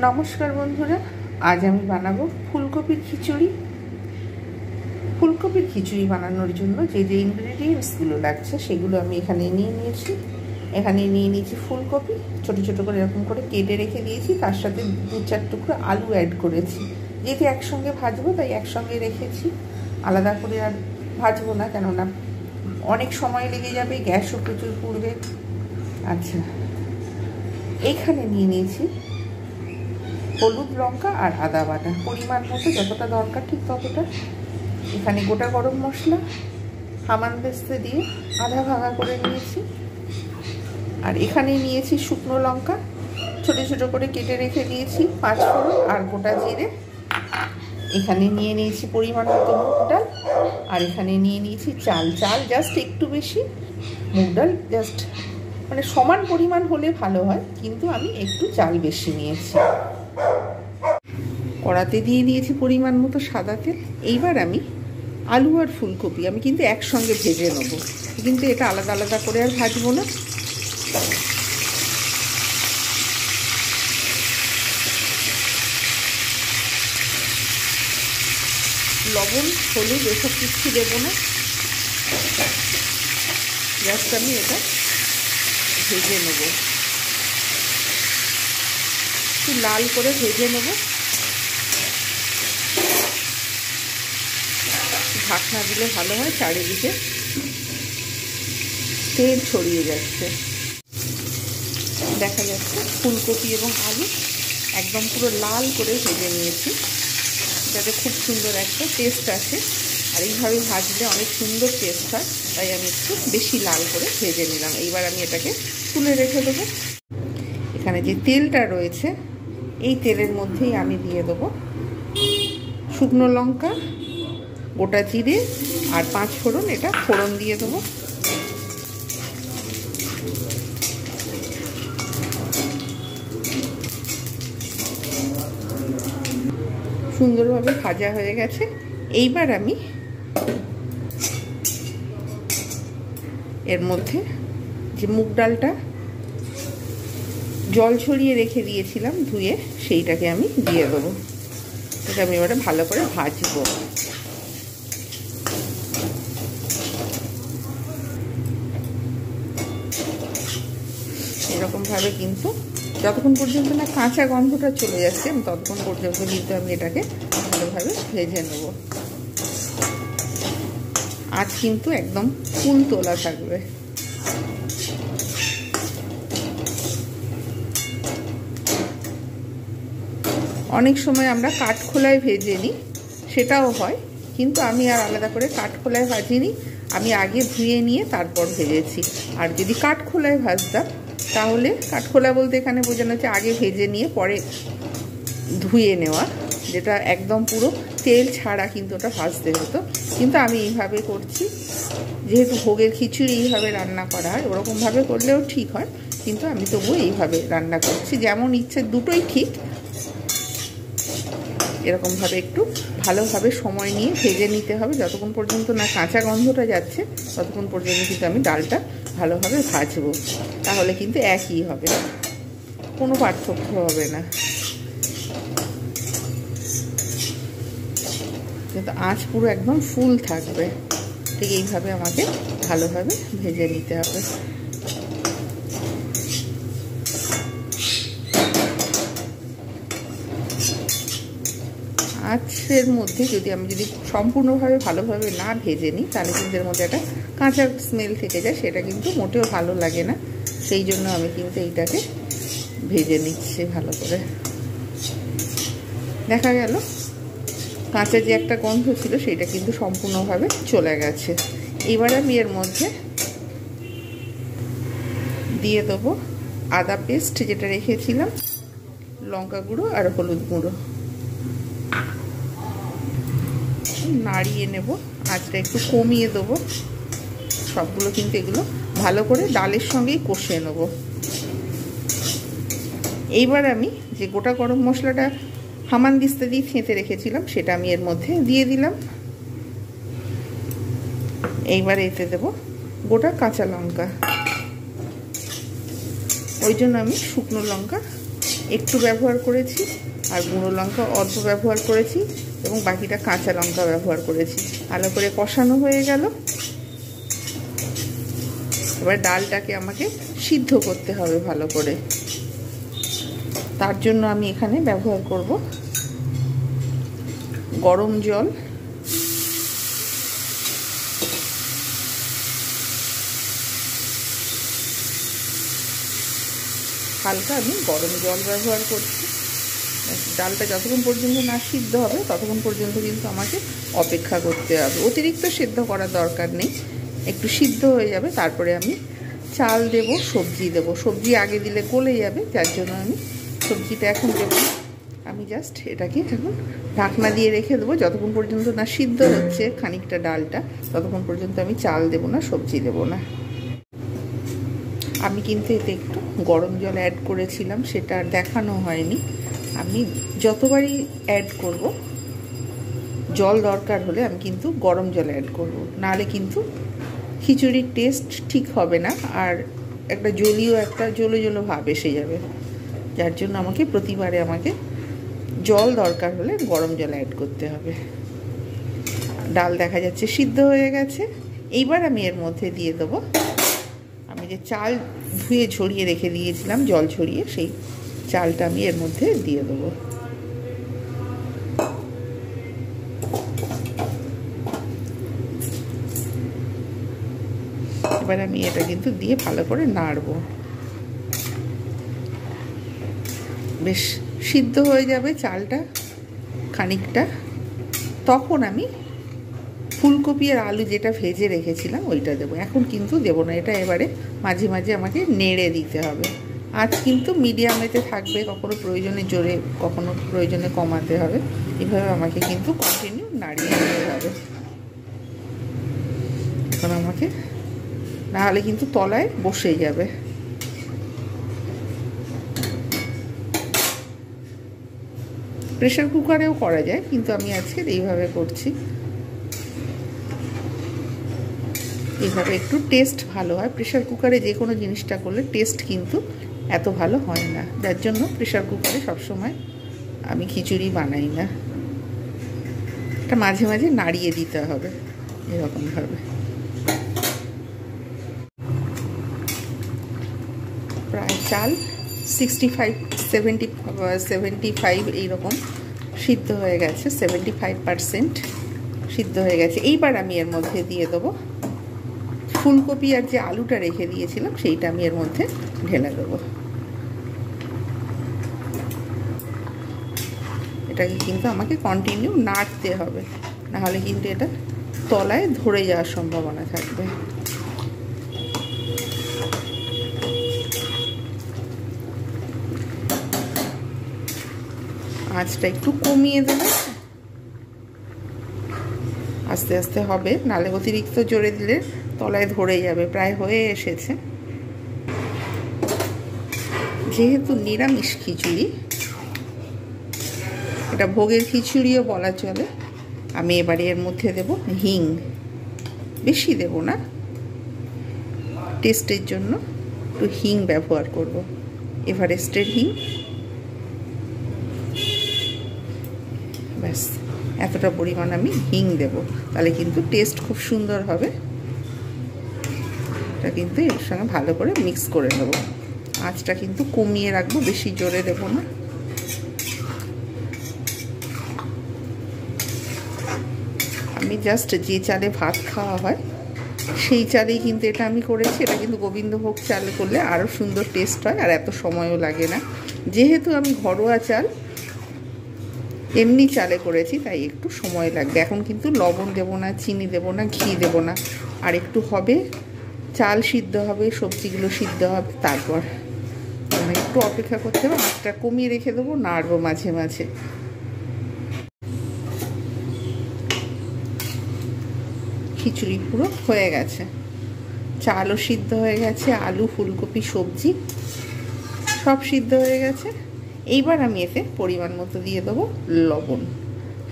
নমস্কার বন্ধুরা, আজ আমি বানাবো ফুলকপির খিচুড়ি। ফুলকপির খিচুড়ি বানানোর জন্য যে যে ইনগ্রেডিয়েন্টসগুলো লাগছে সেগুলো আমি এখানে নিয়ে নিয়েছি। এখানে নিয়ে নিয়েছি ফুলকপি, ছোটো ছোটো করে এরকম করে কেটে রেখে দিয়েছি। তার সাথে 2-4 টুকরো আলু অ্যাড করেছি। যেহেতু একসঙ্গে ভাজবো তাই একসঙ্গে রেখেছি, আলাদা করে আর ভাজবো না, কেননা অনেক সময় লেগে যাবে, গ্যাসও প্রচুর পুড়বে। আচ্ছা, এইখানে নিয়ে নিয়েছি হলুদ, লঙ্কা আর আদা বাটা, পরিমাণ মতো যতটা দরকার ঠিক ততটা। এখানে গোটা গরম মশলা হামানদিস্তা দিয়ে আধা ভাঙা করে নিয়েছি। আর এখানে নিয়েছি শুকনো লঙ্কা, ছোটো ছোটো করে কেটে রেখে দিয়েছি, 5 ফোড়ন আর গোটা জিরে। এখানে নিয়ে নিয়েছি পরিমাণ মতো মুগ ডাল। আর এখানে নিয়ে নিয়েছি চাল জাস্ট একটু বেশি, মুগ ডাল জাস্ট মানে সমান পরিমাণ হলে ভালো হয়, কিন্তু আমি একটু চাল বেশি নিয়েছি। কড়াতে দিয়ে দিয়েছি পরিমাণ মতো সাদা তেল। এইবার আমি আলু আর ফুলকপি আমি কিন্তু একসঙ্গে ভেজে নেব, কিন্তু এটা আলাদা আলাদা করে আর ভাজবো না। লবণ, হলুদ এসব কিছু দেবো না, জাস্ট আমি এটা ভেজে নেব, একটু লাল করে ভেজে নেব। ঢাকনা দিলে ভালো হয়, চারিদিকে তেল ছড়িয়ে যাচ্ছে, দেখা যাচ্ছে। ফুলকপি এবং আলু একদম পুরো লাল করে ভেজে নিয়েছি, যাতে খুব সুন্দর একটা টেস্ট আসে। আর এইভাবে ভাজলে অনেক সুন্দর টেস্ট হয়, তাই আমি একটু বেশি লাল করে ভেজে নিলাম। এইবার আমি এটাকে তুলে রেখে দেবো। এখানে যে তেলটা রয়েছে এই তেলের মধ্যেই আমি দিয়ে দেবো শুকনো লঙ্কা, গোটা জিরে আর 5 ফোড়ন। এটা ফোড়ন দিয়ে দেবো। সুন্দরভাবে ভাজা হয়ে গেছে। এইবার আমি এর মধ্যে যে মুগ ডালটা জল ছড়িয়ে রেখে দিয়েছিলাম ধুয়ে, সেইটাকে আমি দিয়ে দেবো। এটা আমি এবারে ভালো করে ভাজবো। এরকমভাবে কিন্তু যতক্ষণ পর্যন্ত না কাঁচা গন্ধটা চলে যাচ্ছে ততক্ষণ পর্যন্ত কিন্তু আমি এটাকে ভালোভাবে ভেজে নেব। আজ কিন্তু একদম ফুল তোলা থাকবে। অনেক সময় আমরা কাঠখোলায় ভেজে নিই, সেটাও হয়, কিন্তু আমি আর আলাদা করে কাঠখোলায় ভাজিনি। আমি আগে ধুয়ে নিয়ে তারপর ভেজেছি। আর যদি কাঠখোলায় ভাজতাম তাহলে, কাঠখোলা বলতে এখানে বোঝানো হচ্ছে আগে ভেজে নিয়ে পরে ধুয়ে নেওয়া, যেটা একদম পুরো তেল ছাড়া কিন্তু ওটা ভাজতে হতো। কিন্তু আমি এইভাবে করছি, যেহেতু ভোগের খিচুড়ি এইভাবে রান্না করা হয়, ওরকমভাবে করলেও ঠিক হয়, কিন্তু আমি তবুও এইভাবে রান্না করছি। যেমন ইচ্ছে দুটোই ঠিক, এরকমভাবে একটু ভালোভাবে সময় নিয়ে ভেজে নিতে হবে। যতক্ষণ পর্যন্ত না কাঁচা গন্ধটা যাচ্ছে ততক্ষণ পর্যন্ত কিন্তু আমি ডালটা ভালোভাবে ভাজবো, তাহলে কিন্তু একই হবে, কোনো পার্থক্য হবে না। কিন্তু আঁচ পুরো একদম ফুল থাকবে, ঠিক এইভাবে আমাকে ভালোভাবে ভেজে নিতে হবে। আঁচের মধ্যে যদি সম্পূর্ণভাবে ভালোভাবে না ভেজে নিই তাহলে কিন্তু এর মধ্যে একটা কাঁচা স্মেল থেকে যায়, সেটা কিন্তু মোটেও ভালো লাগে না। সেই জন্য আমি কিন্তু এইটাকে ভেজে নিচ্ছি ভালো করে। দেখা গেল কাঁচা যে একটা গন্ধ ছিল সেটা কিন্তু সম্পূর্ণভাবে চলে গেছে। এবার আমি এর মধ্যে দিয়ে দেবো আদা পেস্ট যেটা রেখেছিলাম, লঙ্কা গুঁড়ো আর হলুদ গুঁড়ো। নাড়িয়ে নেব, আঁচটা একটু কমিয়ে দেবো। সবগুলো কিন্তু এগুলো ভালো করে ডালের সঙ্গেই কষিয়ে নেব। এইবার আমি যে গোটা গরম মশলাটা হামানদিস্তা দিয়ে থেঁতে রেখেছিলাম সেটা আমি এর মধ্যে দিয়ে দিলাম। এইবার এতে দেব গোটা কাঁচা লঙ্কা, ওই জন্য আমি শুকনো লঙ্কা একটু ব্যবহার করেছি, আর গুঁড়ো লঙ্কা অল্প ব্যবহার করেছি, এবং বাকিটা কাঁচা লঙ্কা ব্যবহার করেছি। ভালো করে কষানো হয়ে গেল। এবার ডালটাকে আমাকে সিদ্ধ করতে হবে ভালো করে। তার জন্য আমি এখানে ব্যবহার করব গরম জল। হালকা আমি গরম জল ব্যবহার করছি। ডালটা যতক্ষণ পর্যন্ত না সিদ্ধ হবে ততক্ষণ পর্যন্ত কিন্তু আমাকে অপেক্ষা করতে হবে। অতিরিক্ত সিদ্ধ করার দরকার নেই, একটু সিদ্ধ হয়ে যাবে, তারপরে আমি চাল দেব, সবজি দেব। সবজি আগে দিলে গলে যাবে, যার জন্য আমি সবজিটা এখন দেব না। আমি জাস্ট এটাকে এখন ঢাকনা দিয়ে রেখে দেবো। যতক্ষণ পর্যন্ত না সিদ্ধ হচ্ছে খানিকটা ডালটা, ততক্ষণ পর্যন্ত আমি চাল দেব না, সবজি দেব না। আমি কিন্তু এতে একটু গরম জল অ্যাড করেছিলাম, সেটা আর দেখানো হয়নি। আমি যতবারই অ্যাড করব, জল দরকার হলে আমি কিন্তু গরম জল অ্যাড করব, নাহলে কিন্তু খিচুড়ির টেস্ট ঠিক হবে না, আর একটা জলো জলো ভাব এসে যাবে। যার জন্য আমাকে প্রতিবারে জল দরকার হলে গরম জল অ্যাড করতে হবে। ডাল দেখা যাচ্ছে সিদ্ধ হয়ে গেছে। এইবার আমি এর মধ্যে দিয়ে দেবো আমি যে চাল ধুয়ে ঝরিয়ে রেখে দিয়েছিলাম, জল ঝরিয়ে, সেই চালটা আমি এর মধ্যে দিয়ে দেবো। এবার আমি এটা কিন্তু দিয়ে ভালো করে নাড়বো। বেশ সিদ্ধ হয়ে যাবে চালটা খানিকটা, তখন আমি ফুলকপি আর আলু যেটা ভেজে রেখেছিলাম ওইটা দেবো। এখন কিন্তু দেবো না, এটা এবারে মাঝে মাঝে আমাকে নেড়ে দিতে হবে। আজ কিন্তু মিডিয়ামেতে থাকবে, কখনো প্রয়োজনে জোরে, কখনো প্রয়োজনে কমাতে হবে। এভাবে আমাকে কিন্তু কন্টিনিউ নাড়িয়ে দিতে হবে। এখন আমাকে, না হলে কিন্তু তলায় বসে যাবে। প্রেসার কুকারেও করা যায়, কিন্তু আমি আজকে এইভাবে করছি। এইভাবে একটু টেস্ট ভালো হয়। প্রেসার কুকারে যে কোনো জিনিসটা করলে টেস্ট কিন্তু এত ভালো হয় না, যার জন্য প্রেসার কুকারে সবসময় আমি খিচুড়ি বানাই না। এটা মাঝে মাঝে নাড়িয়ে দিতে হবে এরকমভাবে। প্রায় চাল 65-75 এইরকম সিদ্ধ হয়ে গেছে, 75% সিদ্ধ হয়ে গেছে। এইবার আমি এর মধ্যে দিয়ে দেবো ফুলকপি আর যে আলুটা রেখে দিয়েছিলাম, সেইটা আমি এর মধ্যে ঢেলে দেবো। এটাকে কিন্তু আমাকে কন্টিনিউ নাড়তে হবে, নাহলে কিন্তু এটা তলায় ধরে যাওয়ার সম্ভাবনা থাকবে। আঁচটা একটু কমিয়ে দেবে, আস্তে আস্তে হবে, নাহলে অতিরিক্ত জোরে দিলে তলায় ধরে যাবে। প্রায় হয়ে এসেছে। যেহেতু নিরামিষ খিচুড়ি, এটা ভোগের খিচুড়িও বলা চলে, আমি এবারে এর মধ্যে দেব হিং। বেশি দেব না, টেস্টের জন্য একটু হিং ব্যবহার করব, এভারেস্টের হিং। ব্যাস এতটা পরিমাণ আমি হিং দেব, তাহলে কিন্তু টেস্ট খুব সুন্দর হবে। এটা কিন্তু এর সঙ্গে ভালো করে মিক্স করে নেব। আঁচটা কিন্তু কমিয়ে রাখবো, বেশি জোরে দেব না। আমি জাস্ট যে চালে ভাত খাওয়া হয় সেই চালেই কিন্তু এটা আমি করেছি। এটা কিন্তু গোবিন্দভোগ চালে করলে আরও সুন্দর টেস্ট হয়, আর এত সময়ও লাগে না। যেহেতু আমি ঘরোয়া চাল এমনি চালে করেছি, তাই একটু সময় লাগবে। এখন কিন্তু লবণ দেব না, চিনি দেব না, ঘি দেব না, আর একটু হবে, চাল সিদ্ধ হবে, সবজিগুলো সিদ্ধ হবে, তারপর একটু অপেক্ষা করতে হবে। আঁচটা কমিয়ে রেখে দেবো, নাড়বো মাঝে মাঝে। খিচুড়ি পুরো হয়ে গেছে, চালও সিদ্ধ হয়ে গেছে, আলু, ফুলকপি, সবজি সব সিদ্ধ হয়ে গেছে। এইবার আমি এতে পরিমাণ মতো দিয়ে দেবো লবণ।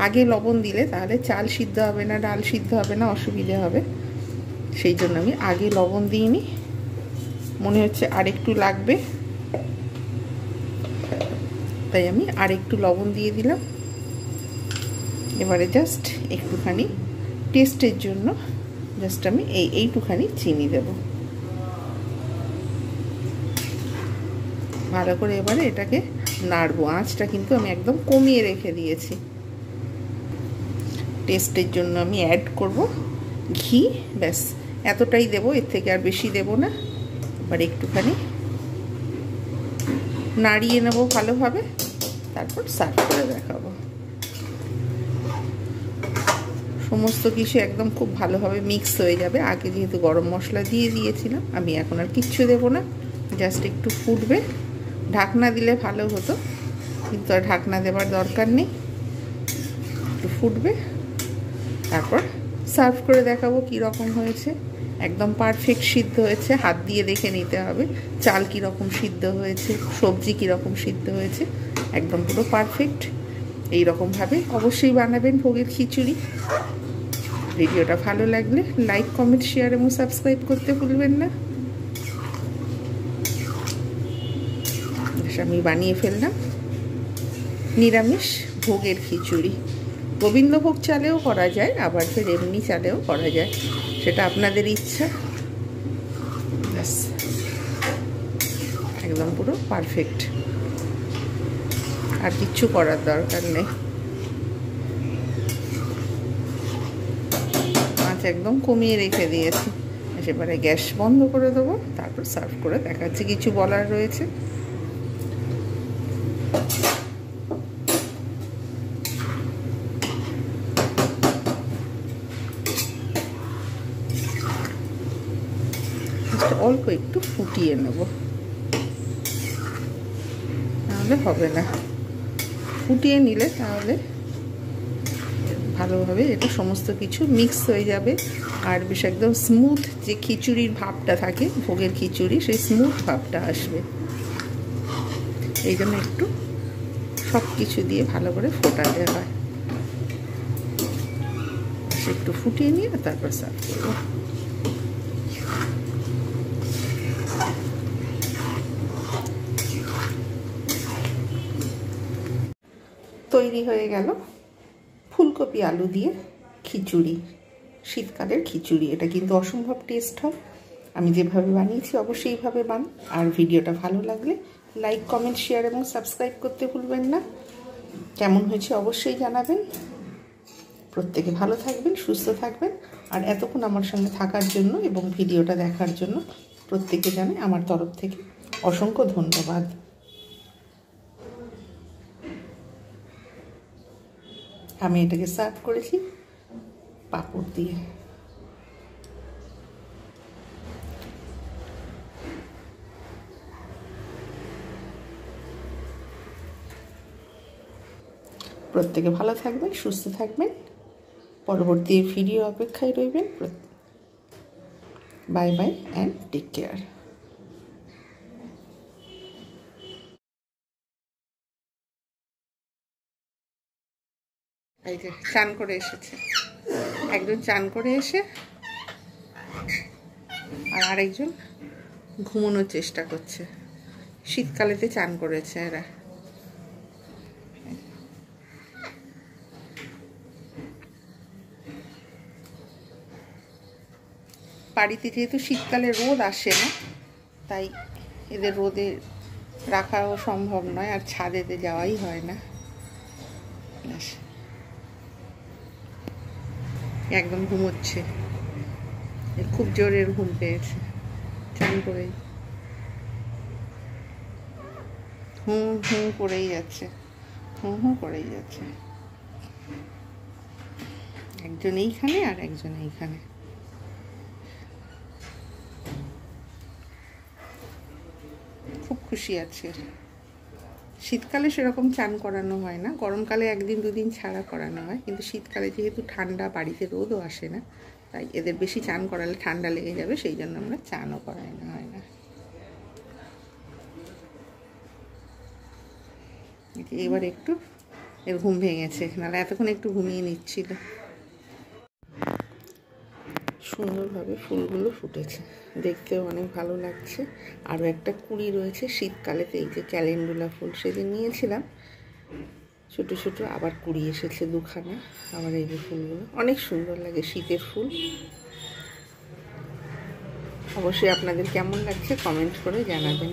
আগে লবণ দিলে তাহলে চাল সিদ্ধ হবে না, ডাল সিদ্ধ হবে না, অসুবিধে হবে। সেই জন্য আমি আগে লবণ দিইনি। মনে হচ্ছে আর একটু লাগবে। তাই আমি আর একটু লবণ দিয়ে দিলাম। এবারে জাস্ট একটুখানি টেস্টের জন্য জাস্ট আমি এইটুখানি চিনি দেব। ভালো করে এবারে এটাকে নাড়বো। আঁচটা কিন্তু আমি একদম কমিয়ে রেখে দিয়েছি। টেস্টের জন্য আমি অ্যাড করব ঘি, ব্যাস এতটাই দেব, এর থেকে আর বেশি দেব না। এবার একটুখানি নাড়িয়ে নেব ভালোভাবে, তারপর সার্ভ করে দেখাবো। সমস্ত কিছু একদম খুব ভালোভাবে মিক্স হয়ে যাবে। আগে যেহেতু গরম মশলা দিয়ে দিয়েছিলাম, আমি এখন আর কিচ্ছু দেব না, জাস্ট একটু ফুটবে। ঢাকনা দিলে ভালো হতো, কিন্তু আর ঢাকনা দেওয়ার দরকার নেই। একটু ফুটবে, তারপর সার্ভ করে দেখাবো কী রকম হয়েছে। একদম পারফেক্ট সিদ্ধ হয়েছে, হাত দিয়ে দেখে নিতে হবে চাল কীরকম সিদ্ধ হয়েছে, সবজি কীরকম সিদ্ধ হয়েছে, একদম পুরো পারফেক্ট। এই রকমভাবে অবশ্যই বানাবেন ভোগের খিচুড়ি। ভিডিওটা ভালো লাগলে লাইক, কমেন্ট, শেয়ার এবং সাবস্ক্রাইব করতে ভুলবেন না। আমি বানিয়ে ফেললাম নিরামিষ ভোগের খিচুড়ি। গোবিন্দভোগ চালেও করা যায়, আবার ফের এমনি চালেও করা যায়, সেটা আপনাদের ইচ্ছা। ব্যাস একদম পুরো পারফেক্ট, আর কিচ্ছু করার দরকার নেই। মাছ একদম কমিয়ে রেখে দিয়েছি। এবারে গ্যাস বন্ধ করে দেবো, তারপর সার্ভ করে দেখাচ্ছি। কিছু বলার রয়েছে। অল্প একটু ফুটিয়ে নেব, তাহলে হবে না। ফুটিয়ে নিলে তাহলে ভালোভাবে এটা সমস্ত কিছু মিক্স হয়ে যাবে, আর বেশ একদম স্মুথ যে খিচুড়ির ভাবটা থাকে ভোগের খিচুড়ি, সেই স্মুথ ভাবটা আসবে। এই জন্য একটু সব কিছু দিয়ে ভালো করে ফোটাতে হয়। একটু ফুটিয়ে নিয়ে তারপর সার্ভ করবো। তৈরি হয়ে গেল ফুলকপি আলু দিয়ে খিচুড়ি, শীতকালের খিচুড়ি। এটা কিন্তু অসম্ভব টেস্ট হয়। আমি যেভাবে বানিয়েছি অবশ্যই এইভাবে বানান। আর ভিডিওটা ভালো লাগলে লাইক, কমেন্ট, শেয়ার এবং সাবস্ক্রাইব করতে ভুলবেন না। কেমন হয়েছে অবশ্যই জানাবেন। প্রত্যেকে ভালো থাকবেন, সুস্থ থাকবেন। আর এতক্ষণ আমার সঙ্গে থাকার জন্য এবং ভিডিওটা দেখার জন্য প্রত্যেকে জানে আমার তরফ থেকে অসংখ্য ধন্যবাদ। আমি এটাকে সার্ভ করেছি পাঁপড় দিয়ে। প্রত্যেকে ভালো থাকবেন, সুস্থ থাকবেন। পরবর্তী ভিডিও অপেক্ষায় রইবেন। Bye bye and take care. এই যে চান করে এসেছে একজন, চান করে এসে আর আরেকজন ঘুমানোর চেষ্টা করছে। শীতকালেতে চান করেছে এরা। বাড়িতে যেহেতু শীতকালে রোদ আসে না, তাই এদের রোদে রাখাও সম্ভব নয়, আর ছাদেতে যাওয়াই হয় না। একদম ঘুমোচ্ছে, খুব জোরের ঘুম পেয়েছে চান করে। হুঁ হুঁ করেই যাচ্ছে, হুঁ হুঁ করেই যাচ্ছে। একজন এইখানে আর একজন এইখানে। খুব খুশি আছে। শীতকালে সেরকম চান করানো হয় না, গরমকালে একদিন দুদিন ছাড়া করানো হয়, কিন্তু শীতকালে যেহেতু ঠান্ডা, বাড়িতে রোদও আসে না, তাই এদের বেশি চান করালে ঠান্ডা লেগে যাবে, সেই জন্য আমরা চানও করানো হয় না। এবার একটু এর ঘুম ভেঙেছে, নাহলে এতক্ষণ একটু ঘুমিয়ে নিচ্ছিল। সুন্দরভাবে ফুলগুলো ফুটেছে, দেখতেও অনেক ভালো লাগছে। আরও একটা কুঁড়ি রয়েছে শীতকালেতে, এই যে ক্যালেন্ডুলা ফুল সেদিন নিয়েছিলাম, ছোট ছোট আবার কুড়ি এসেছে দুখানা। আবার এই যে ফুলগুলো অনেক সুন্দর লাগে, শীতের ফুল। অবশ্যই আপনাদের কেমন লাগছে কমেন্ট করে জানাবেন।